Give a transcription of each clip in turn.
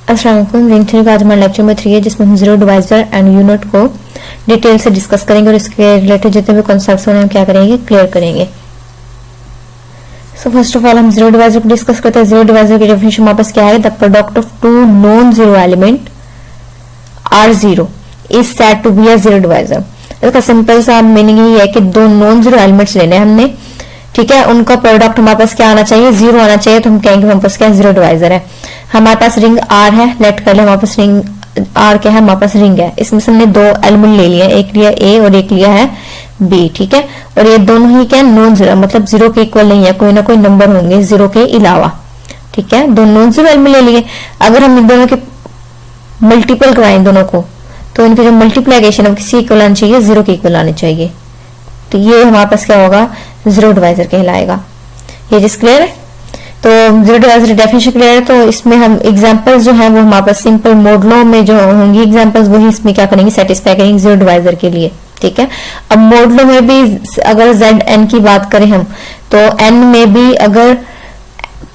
अस्सलाम वालेकुम। Ring theory का आज हमारा लेक्चर नंबर 3 है, जिसमें हम जीरो डिवाइजर एंड यूनिट को डिटेल से डिस्कस करेंगे और इसके रिलेटेड जितने भी कॉन्सेप्ट्स हैं हम क्या करेंगे, क्लियर करेंगे। सो फर्स्ट ऑफ ऑल हम जीरो डिवाइजर को डिस्कस करते हैं। जीरो डिवाइजर की डेफिनेशन वापस क्या है? The product of two non zero element are zero is said to be a zero divisor. इसका सिंपल सा मीनिंग ये है कि दो नॉन जीरो एलिमेंट्स लेने हमने, ठीक है, उनका प्रोडक्ट हमारे पास क्या आना चाहिए? जीरो आना चाहिए, तो हम कहेंगे हमारे पास क्या जीरो डिवाइजर है। हमारे पास रिंग आर है, लेट कर ले, हमारे पास रिंग आर क्या है? हमारे पास रिंग है। इसमें से हमने दो एलिमेंट ले लिए, एक लिया ए और एक लिया है बी, ठीक है। और ये दोनों ही क्या है? नॉन जीरो, मतलब जीरो के इक्वल नहीं है, कोई ना कोई नंबर होंगे जीरो के अलावा, ठीक है। दो नॉन जीरो एलिमेंट ले लिए। अगर हम इन दोनों के मल्टीपल कराएं दोनों को, तो इनकी जो मल्टीप्लीकेशन है किसी इक्वल आनी चाहिए, जीरो के इक्वल आनी चाहिए। तो ये हमारे पास क्या होगा? जीरो डिवाइजर कहलाएगा। ये जिस क्लियर है? तो जीरो डिवाइजर डेफिनेशन क्लियर है। तो इसमें हम एग्जांपल्स जो है वो हमारे पास सिंपल मॉडलों में जो होंगी एग्जांपल्स, वही इसमें क्या करेंगे? सेटिस्फाई करेंगे जीरो डिवाइजर के लिए, ठीक है। अब मॉडलों में भी अगर जेड एन की बात करें हम, तो एन में भी अगर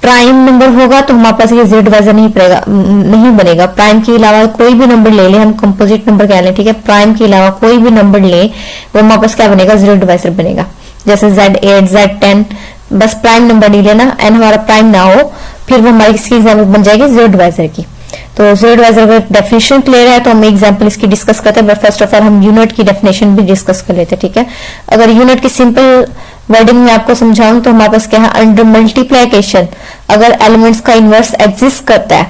प्राइम नंबर होगा तो हमारे पास ये जीरो डिवाइजर नहीं बनेगा। प्राइम के अलावा कोई भी नंबर ले ले, हम कंपोजिट नंबर कह लें, ठीक है। प्राइम के अलावा कोई भी नंबर ले, वो हमारे पास क्या बनेगा? जीरो डिवाइजर बनेगा। जैसे Z8, Z10, बस प्राइम नंबर नहीं लेना, एन हमारा प्राइम ना हो, फिर वो हमारी किसकी एग्जाम्पल बन जाएगी? जीरो डिवाइजर की। तो जीरो डिवाइजर अगर डेफिनेशन क्लियर है तो हम एग्जाम्पल इसकी डिस्कस करते हैं। बट फर्स्ट ऑफ ऑल हम यूनिट की डेफिनेशन भी डिस्कस कर लेते हैं, ठीक है। अगर यूनिट की सिंपल वर्डिंग में आपको समझाऊं तो हमारे पास क्या है? अंडर मल्टीप्लीकेशन अगर एलिमेंट्स का इनवर्स एग्जिस्ट करता है,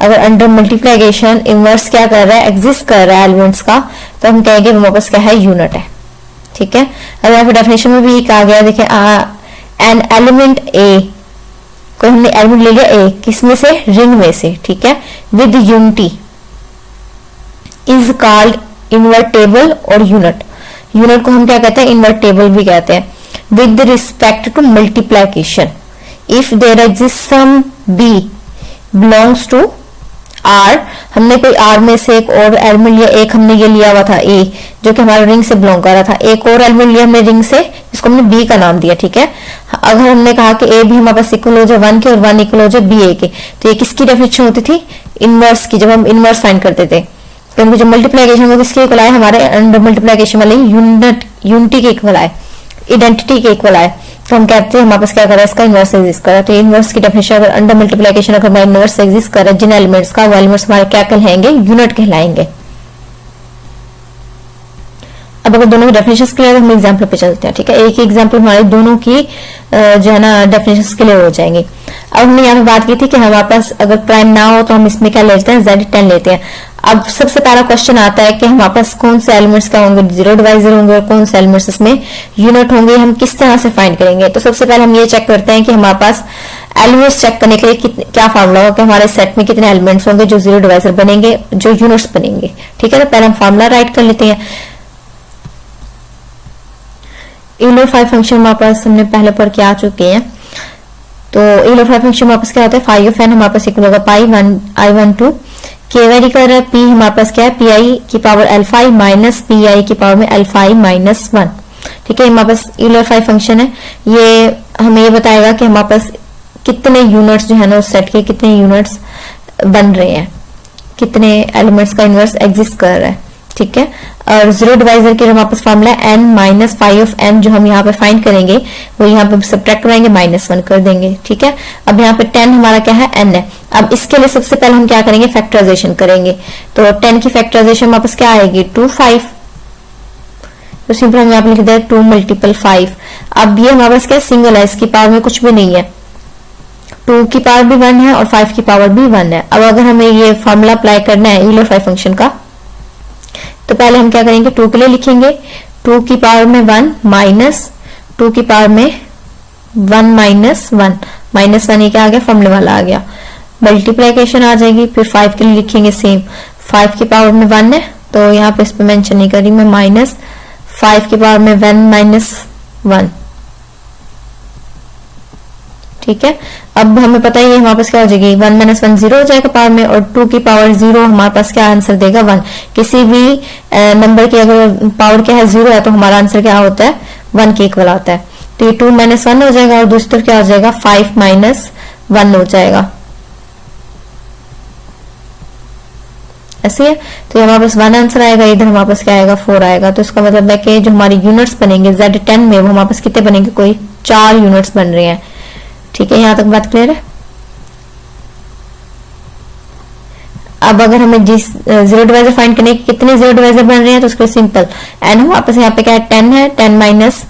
अगर अंडर मल्टीप्लीकेशन इनवर्स क्या कर रहा है? एग्जिस्ट कर रहा है एलिमेंट्स का, तो हम कहेंगे हमारे पास क्या है? यूनिट है, ठीक है। अब यहाँ पे डेफिनेशन में भी कहा गया, देखिए एन एलिमेंट ए, कोई हमने एलिमेंट ले लिया ए, किसमें से? रिंग में से, ठीक है, with unity is called invertible और यूनिट। यूनिट को हम क्या कहते हैं? इन्वर्टेबल भी कहते हैं। With respect to multiplication if there exist some b belongs to R, हमने कोई आर में से एक और एलिमेंट लिया, एक हमने ये लिया हुआ था ए, जो कि हमारे रिंग से बिलोंग कर रहा था, एक और एलिमेंट लिया हमने रिंग से, इसको हमने बी का नाम दिया, ठीक है। अगर हमने कहा कि ए भी हमारे पास इक्वल हो जाए वन के और वन इक्वल हो जाए बी ए के, तो ये किसकी डेफिनेशन होती थी? इनवर्स की। जब हम इनवर्स फाइंड करते थे तो उनकी जो मल्टीप्लीकेशन वो किसके इक्वल आए? हमारे अंडर मल्टीप्लीकेशन वाले यूनिटी के इक्वल आए, आइडेंटिटी के इक्वल आए, तो हम कहते हैं हमारे पास क्या कर रहा है? इसका इनवर्स एग्जिस्ट कर रहा है। तो इनवर्स की डेफिनेशन अगर अंडर मल्टीप्लीकेशन अगर हमारा इनवर्स एग्जिस्ट कर रहा है जिन एलिमेंट्स का, वो एलिमेंट्स हमारे क्या कहलाएंगे? यूनिट कहलाएंगे। अब अगर दोनों की डेफिनेशन क्लियर है, हम एग्जाम्पल पे चलते हैं, ठीक है। एक ही एग्जाम्पल हमारे दोनों की जो है ना डेफिनेशन क्लियर हो जाएंगे। अब हमने यहाँ पे बात की थी कि हमारे पास अगर प्राइम ना हो तो हम इसमें क्या लेते हैं? Z10 लेते हैं। अब सबसे पहला क्वेश्चन आता है कि हमारे पास कौन से एलिमेंट्स क्या होंगे? जीरो डिवाइजर होंगे, और कौन से एलिमेंट्स इसमें यूनिट होंगे? हम किस तरह से फाइंड करेंगे? तो सबसे पहले हम ये चेक करते हैं कि हमारे पास एलिमेंट्स चेक करने के लिए क्या फॉर्मूला होगा कि हमारे सेट में कितने एलिमेंट्स होंगे जो जीरो डिवाइजर बनेंगे, जो यूनिट्स बनेंगे, ठीक है। तो पहले हम फॉर्मूला राइट कर लेते हैं। यूलर 5 फंक्शन हमारे पास हमने पहले पढ़ के आ चुके हैं। तो यूलर 5 फंक्शन हमारे पास क्या होता है? फाई ऑफ एन हमारे पास इक्वल होगा पाई वन आई वन टू के वेरी कर रहा है पी, हमारे पास क्या है? पी आई की power alpha I minus P I की पावर में अल्फा आई माइनस वन, ठीक है। हमारे पास यूलर 5 फंक्शन है, ये हमें ये बताएगा कि हमारे पास कितने यूनिट्स जो है ना उस सेट के कितने यूनिट्स बन रहे हैं, कितने एलिमेंट्स का इनवर्स एग्जिस्ट कर रहा है, ठीक है। और जीरो डिवाइजर के हमारे पास formula n minus phi of n, जो हम यहाँ पे फाइंड करेंगे वो यहाँ पे सब्ट्रैक्ट कराएंगे, -1 कर देंगे, ठीक है। अब यहाँ पे 10 हमारा क्या है? एन है। अब इसके लिए सबसे पहले हम क्या करेंगे? फैक्टराइजेशन करेंगे। तो 10 की फैक्टराइजेशन हमारे पास क्या आएगी? 2 5। तो सिंपल हम यहाँ पे लिख दें 2 मल्टीपल 5। अब ये हमारे पास क्या सिंगल है, इसकी पावर में कुछ भी नहीं है, 2 की पावर भी 1 है और 5 की पावर भी 1 है। अब अगर हमें ये फॉर्मूला अप्लाई करना है यूलर 5 फंक्शन का, तो पहले हम क्या करेंगे? 2 के लिए लिखेंगे 2 की पावर में 1 माइनस 2 की पावर में 1 माइनस 1, -1 ये क्या आ गया? फॉर्मूले वाला आ गया। मल्टीप्लीकेशन आ जाएगी। फिर 5 के लिए लिखेंगे सेम, 5 की पावर में 1 है, तो यहाँ पे इस पे मेंशन नहीं करी मैं, माइनस 5 की पावर में 1 माइनस 1, ठीक है। अब हमें पता ही है हमारे पास क्या हो जाएगी? 1 माइनस 1 0 हो जाएगा पावर में, और 2 की पावर 0 हमारे पास क्या आंसर देगा? 1। किसी भी नंबर की अगर पावर क्या है 0 है तो हमारा आंसर क्या होता है? 1 के इक्वल आता है। तो ये 2 माइनस 1 हो जाएगा, और दूसरी तरफ क्या हो जाएगा? 5 माइनस 1 हो जाएगा। ऐसे है। तो हमारे पास 1 आंसर आएगा, इधर हमारे पास क्या आएगा 4 आएगा। तो इसका मतलब है कि जो हमारी यूनिट्स बनेंगे Z10 में वो हमारे पास कितने बनेंगे, कोई 4 यूनिट्स बन रहे हैं। ठीक है, यहाँ तक बात क्लियर है। अब अगर हमें जीरो डिवाइजर फाइंड करने के कितने जीरो डिवाइजर बन रहे हैं, तो उसके सिंपल एन हमारे पास यहाँ पे क्या है 10 है, 10 माइनस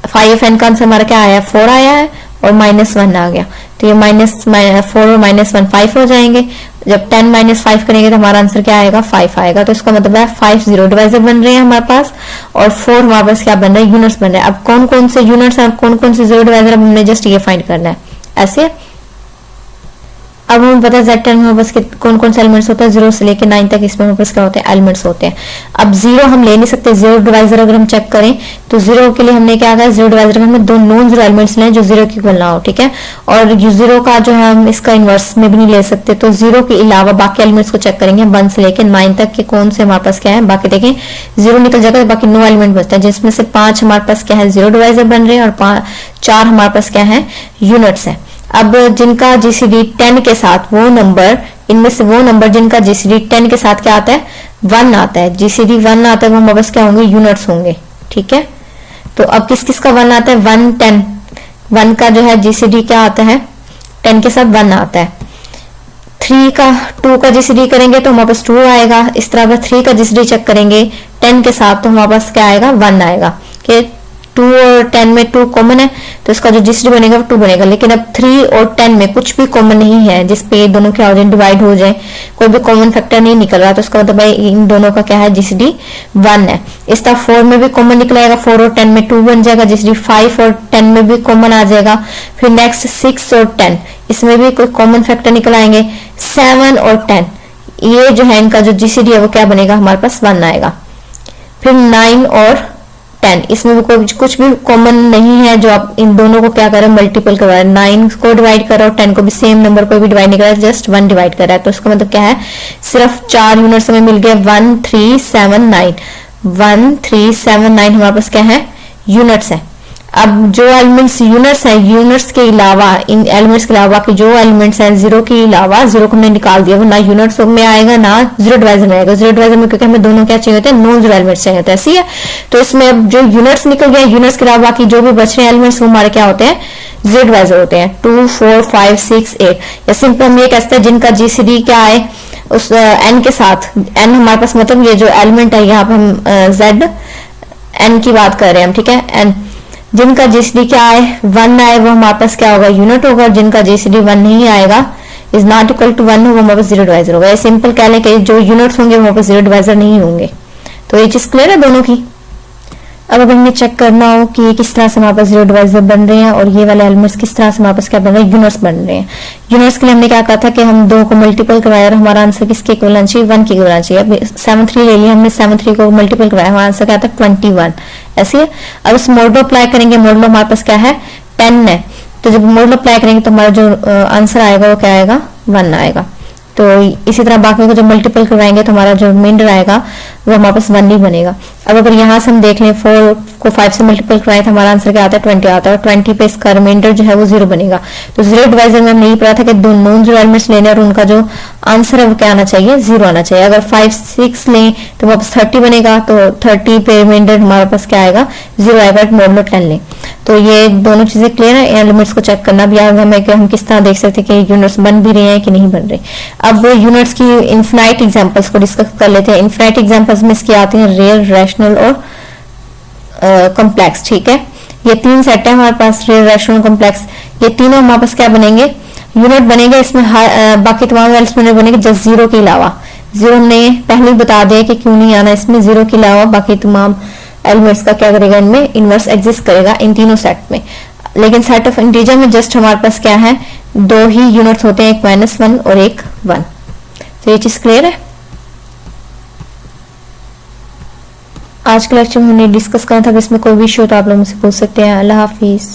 5, एन का आंसर हमारा क्या आया 4 आया है और -1 आ गया। तो ये -4 और -1 5 हो जाएंगे। जब 10 माइनस 5 करेंगे तो हमारा आंसर क्या आएगा 5 आएगा। तो इसका मतलब है 5 जीरो डिवाइजर बन रहे हैं हमारे पास और 4 हमारे पास क्या बन रहे हैं, यूनिट्स बन रहे हैं। अब कौन कौन से यूनिट्स हैं और कौन कौन से जीरो डिवाइजर, हमने जस्ट ये फाइंड करना है ऐसे। अब हमें पता है Z10 में बस कौन कौन से एलिमेंट्स होते हैं, 0 से लेकर 9 तक इसमें हमारे पास क्या होते हैं, एलिमेंट्स होते हैं। अब 0 हम ले नहीं सकते, जीरो डिवाइजर अगर हम चेक करें तो 0 के लिए हमने क्या कहा, जीरो डिवाइजर में 2 नॉन जीरो एलिमेंट्स लें जो 0 के इक्वल ना हो। ठीक है, और 0 का जो है हम इसका इनवर्स में भी नहीं ले सकते। तो 0 के अलावा बाकी एलिमेंट्स को चेक करेंगे 1 से लेकर 9 तक के कौन से हमारे पास क्या है। बाकी देखें 0 निकल जाएगा तो बाकी 9 एलिमेंट बचता है, जिसमें से 5 हमारे पास क्या है जीरो डिवाइजर बन रहे हैं और 4 हमारे पास क्या है यूनिट्स है। अब जिनका GCD 10 के साथ वो नंबर, इनमें से वो नंबर जिनका GCD 10 के साथ क्या आता है 1 आता है, GCD 1 आता है, वो हमारे पास क्या होंगे, यूनिट्स होंगे। ठीक है, तो अब किस किस का 1 आता है, 1 10, 1 का जो है GCD क्या आता है 10 के साथ 1 आता है। 2 का GCD करेंगे तो हमारे पास 2 आएगा। इस तरह अगर 3 का GCD चेक करेंगे 10 के साथ तो हमारे पास क्या आएगा 1 आएगा। कि 2 और 10 में 2 कॉमन है तो इसका जो GCD बनेगा वो 2 बनेगा। लेकिन अब 3 और 10 में कुछ भी कॉमन नहीं है जिसपे ये दोनों क्या हो जाए, डिवाइड हो जाए, कोई भी कॉमन फैक्टर नहीं निकल रहा, तो इसका मतलब है इन दोनों का क्या है GCD 1 है। इस तरह 4 में भी कॉमन निकलेगा, 4 और 10 में 2 बन जाएगा, GCD 5 और 10 में भी कॉमन आ जाएगा। फिर नेक्स्ट 6 और 10 इसमें भी कोई कॉमन फैक्टर निकल आएंगे। 7 और 10 ये जो है इनका जो GCD है वो क्या बनेगा, हमारे पास 1 आएगा। फिर 9 और 10 इसमें भी कोई कुछ भी कॉमन नहीं है, जो आप इन दोनों को क्या कर रहे हैं, मल्टीपल कर रहे हैं। 9 को डिवाइड कर रहा है और 10 को भी सेम नंबर को भी डिवाइड नहीं कर रहा है, जस्ट 1 डिवाइड कर रहा है। तो इसका मतलब क्या है, सिर्फ 4 यूनिट्स हमें मिल गए, 1 3 7 9। 1 3 7 9 हमारे पास क्या है, यूनिट्स है। अब जो एलिमेंट्स यूनिट्स हैं, यूनिट्स के अलावा, इन एलिमेंट्स के अलावा की जो एलिमेंट्स हैं 0 के अलावा, 0 को हमने निकाल दिया, वो ना यूनिट्स में आएगा ना जीरो डिवाइजर में आएगा। जीरो डिवाइजर में क्योंकि हमें दोनों क्या चाहिए होते हैं, नॉन जीरो एलिमेंट्स चाहिए होते हैं, ऐसी है। तो इसमें अब जो यूनिट्स निकल गए, यूनिट्स के अलावा बाकी जो भी बच रहे हैं एलिमेंट्स वो हमारे क्या होते हैं, जीरो डिवाइजर होते हैं। 2 4 5 6 8 या सिंपल हम ये कहते हैं जिनका GCD क्या है उस n के साथ, n हमारे पास मतलब ये जो एलिमेंट है यहाँ पे हम Z n की बात कर रहे हैं हम। ठीक है, n जिनका GCD क्या है 1 आए वो हमारे पास क्या होगा, यूनिट होगा। और जिनका GCD 1 नहीं आएगा, इज नॉट इक्वल टू 1 वो हमारे पास जीरो डिवाइजर होगा। सिंपल कह लें कि जो यूनिट्स होंगे वो हमारे पास जीरो डिवाइजर नहीं होंगे। तो ये चीज क्लियर है दोनों की। अब अगर हमें चेक करना हो कि ये किस तरह से हमारे पास जीरो डिवाइजर बन रहे हैं और ये वाले एलिमेंट्स किस तरह से हमारे पास क्या बन रहे हैं, यूनिट्स बन रहे हैं। यूनिट्स के लिए हमने क्या कहा था कि हम 2 को मल्टीपल करवाया और हमारा आंसर किसके इक्वल आना चाहिए, 1 के इक्वल आना चाहिए। अब 7 3 ले लिया हमने, 7 3 को मल्टीपल करवाया, हमारा आंसर क्या था 21 ऐसे। अब इस मॉडुलो अप्लाई करेंगे, मॉडुलो हमारे पास क्या है 10 है। तो जब मॉडुलो अप्लाई करेंगे तो हमारा जो आंसर आएगा वो क्या आएगा 1 आएगा। तो इसी तरह बाकी को जब मल्टीपल करवाएंगे तो हमारा जो रिमाइंडर आएगा वो हमारे पास 1 ही बनेगा। अब अगर यहाँ से हम देख लें 4 को 5 से मल्टीपल कराए तो हमारा आंसर क्या आता है 20 आता है, और 20 पे इसका रिमाइंडर जो है वो 0 बनेगा। तो जीरो डिवाइजर में हमने ये पढ़ा था कि 2 नॉन जीरो एलिमेंट्स लेने और उनका जो आंसर है वो क्या आना चाहिए, 0 आना चाहिए। अगर 5 6 लें तो वापस 30 बनेगा, तो 30 पे रिमाइंडर हमारे पास क्या आएगा 0 आएगा। मॉडुलो 10 लें तो ये दोनों चीजें क्लियर है। एलिमेंट्स को चेक करना भी आएगा हमें कि हम किस तरह देख सकते हैं कि यूनिट्स बन भी रहे हैं कि नहीं बन रहे। अब यूनिट्स की इनफिनाइट एग्जांपल्स को डिस्कस कर लेते हैं। इनफिनाइट एग्जांपल्स में इसकी आती हैं रियल, रैशनल और कॉम्प्लेक्स। ठीक है, ये 3 सेट है हमारे पास, रियल, रैशनल, कॉम्प्लेक्स। ये तीनों हमारे पास क्या बनेंगे, यूनिट बनेंगे। इसमें बाकी तमाम एलिमेंट्स बनेंगे जस्ट 0 के अलावा। 0 हमने पहले ही बता दिया कि क्यों नहीं आना इसमें, 0 के अलावा बाकी तमाम एलिमेंट्स का क्या करेगा, इनमें इनवर्स एग्जिस्ट करेगा इन तीनों सेट में। लेकिन सेट ऑफ इंटीजर में जस्ट हमारे पास क्या है 2 ही यूनिट्स होते हैं, एक -1 और एक 1। तो ये चीज क्लियर है। आज के लेक्चर में हमने डिस्कस करा था, इसमें कोई भी इशू तो आप लोग मुझसे पूछ सकते हैं। अल्लाह हाफिज।